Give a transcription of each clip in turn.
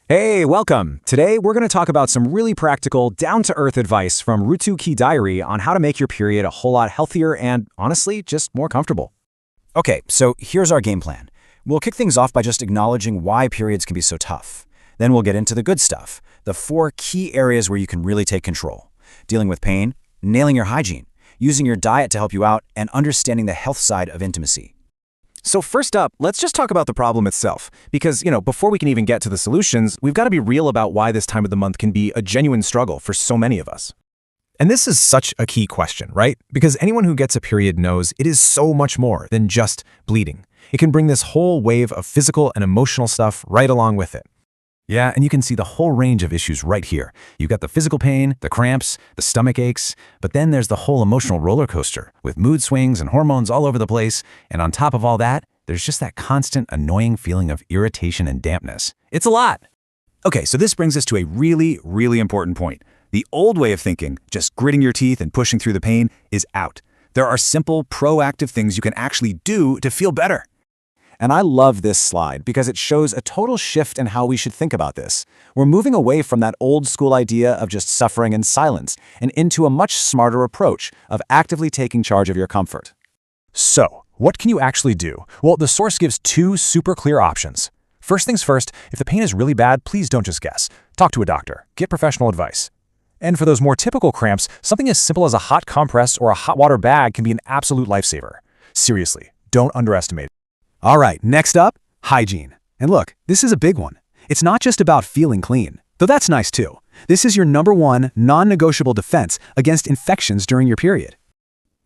Hey, welcome! Today, we're going to talk about some really practical, down-to-earth advice from Rutu Key Diary on how to make your period a whole lot healthier and, honestly, just more comfortable. Okay, so here's our game plan. We'll kick things off by just acknowledging why periods can be so tough. Then we'll get into the good stuff, the 4 key areas where you can really take control. Dealing with pain, nailing your hygiene, using your diet to help you out, and understanding the health side of intimacy. So first up, let's just talk about the problem itself. Because, before we can even get to the solutions, we've got to be real about why this time of the month can be a genuine struggle for so many of us. And this is such a key question, right? Because anyone who gets a period knows it is so much more than just bleeding. It can bring this whole wave of physical and emotional stuff right along with it. Yeah, and you can see the whole range of issues right here. You've got the physical pain, the cramps, the stomach aches, but then there's the whole emotional roller coaster with mood swings and hormones all over the place. And on top of all that, there's just that constant annoying feeling of irritation and dampness. It's a lot. Okay, so this brings us to a really, really important point. The old way of thinking, just gritting your teeth and pushing through the pain, is out. There are simple, proactive things you can actually do to feel better. And I love this slide because it shows a total shift in how we should think about this. We're moving away from that old school idea of just suffering in silence and into a much smarter approach of actively taking charge of your comfort. So, what can you actually do? Well, the source gives 2 super clear options. First things first, if the pain is really bad, please don't just guess. Talk to a doctor. Get professional advice. And for those more typical cramps, something as simple as a hot compress or a hot water bag can be an absolute lifesaver. Seriously, don't underestimate it. All right, next up, hygiene. And look, this is a big one. It's not just about feeling clean, though that's nice too. This is your #1 non-negotiable defense against infections during your period.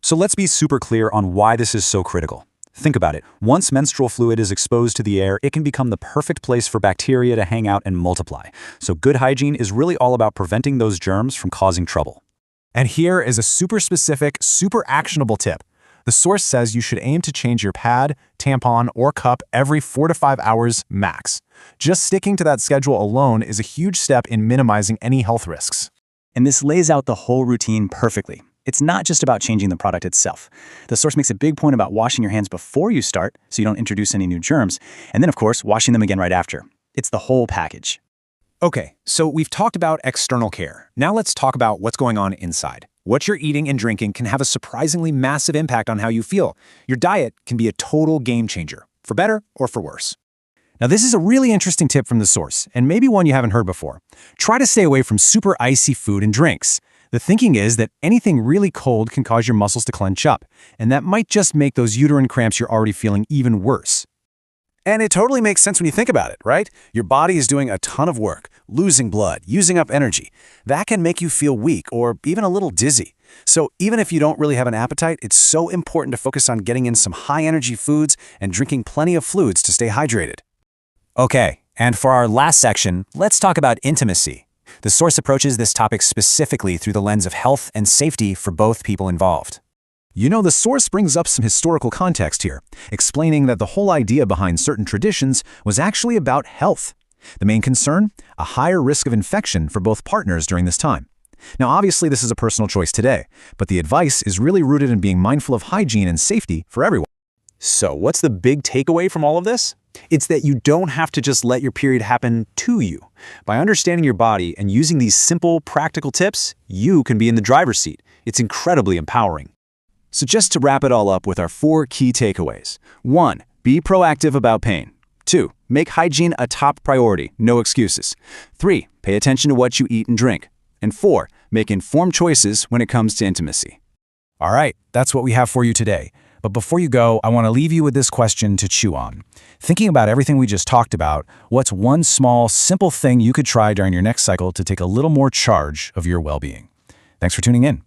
So let's be super clear on why this is so critical. Think about it. Once menstrual fluid is exposed to the air, it can become the perfect place for bacteria to hang out and multiply. So good hygiene is really all about preventing those germs from causing trouble. And here is a super specific, super actionable tip. The source says you should aim to change your pad, tampon, or cup every 4 to 5 hours max. Just sticking to that schedule alone is a huge step in minimizing any health risks. And this lays out the whole routine perfectly. It's not just about changing the product itself. The source makes a big point about washing your hands before you start so you don't introduce any new germs, and then of course, washing them again right after. It's the whole package. Okay, so we've talked about external care. Now let's talk about what's going on inside. What you're eating and drinking can have a surprisingly massive impact on how you feel. Your diet can be a total game changer, for better or for worse. Now this is a really interesting tip from the source, and maybe one you haven't heard before. Try to stay away from super icy food and drinks. The thinking is that anything really cold can cause your muscles to clench up, and that might just make those uterine cramps you're already feeling even worse. And it totally makes sense when you think about it, right? Your body is doing a ton of work, losing blood, using up energy. That can make you feel weak or even a little dizzy. So even if you don't really have an appetite, it's so important to focus on getting in some high-energy foods and drinking plenty of fluids to stay hydrated. Okay, and for our last section, let's talk about intimacy. The source approaches this topic specifically through the lens of health and safety for both people involved. The source brings up some historical context here, explaining that the whole idea behind certain traditions was actually about health. The main concern? A higher risk of infection for both partners during this time. Now, obviously, this is a personal choice today, but the advice is really rooted in being mindful of hygiene and safety for everyone. So, what's the big takeaway from all of this? It's that you don't have to just let your period happen to you. By understanding your body and using these simple, practical tips, you can be in the driver's seat. It's incredibly empowering. So just to wrap it all up with our 4 key takeaways. 1. Be proactive about pain. 2. Make hygiene a top priority, no excuses. 3. Pay attention to what you eat and drink. And 4. Make informed choices when it comes to intimacy. All right, that's what we have for you today. But before you go, I want to leave you with this question to chew on. Thinking about everything we just talked about, what's one small, simple thing you could try during your next cycle to take a little more charge of your well-being? Thanks for tuning in.